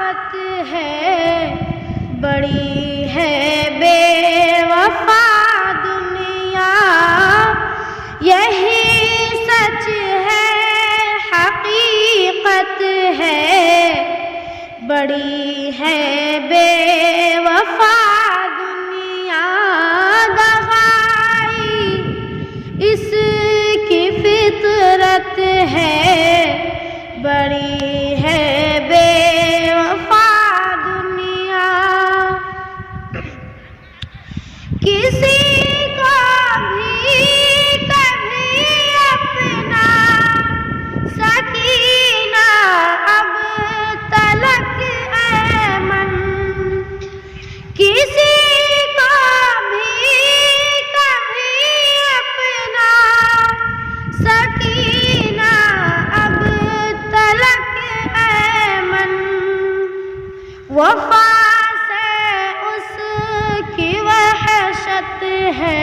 सखावत है, बड़ी है बेवफा दुनिया। यही सच है, हकीकत है, बड़ी है बेवफा दुनिया। दगाई इसकी फितरत है, बड़ी है बेवफा दुनिया। किसी को भी कभी अपना सकीना अब तलक ऐमन, किसी को भी कभी अपना सकीना अब तलक ऐमन। वफा से उसकी वहशत है,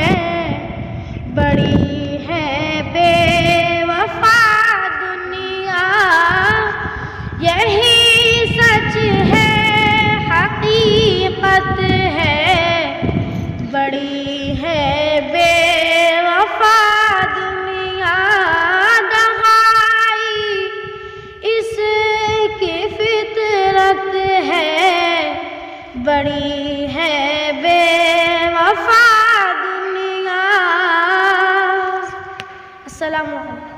बड़ी है बेवफा दुनिया। यही सच है, हकीकत है, बड़ी है बेवफा दुनिया। दगाई इसकी फितरत है, बड़ी है बेवफा दुनिया। अस्सलामु अलैकुम।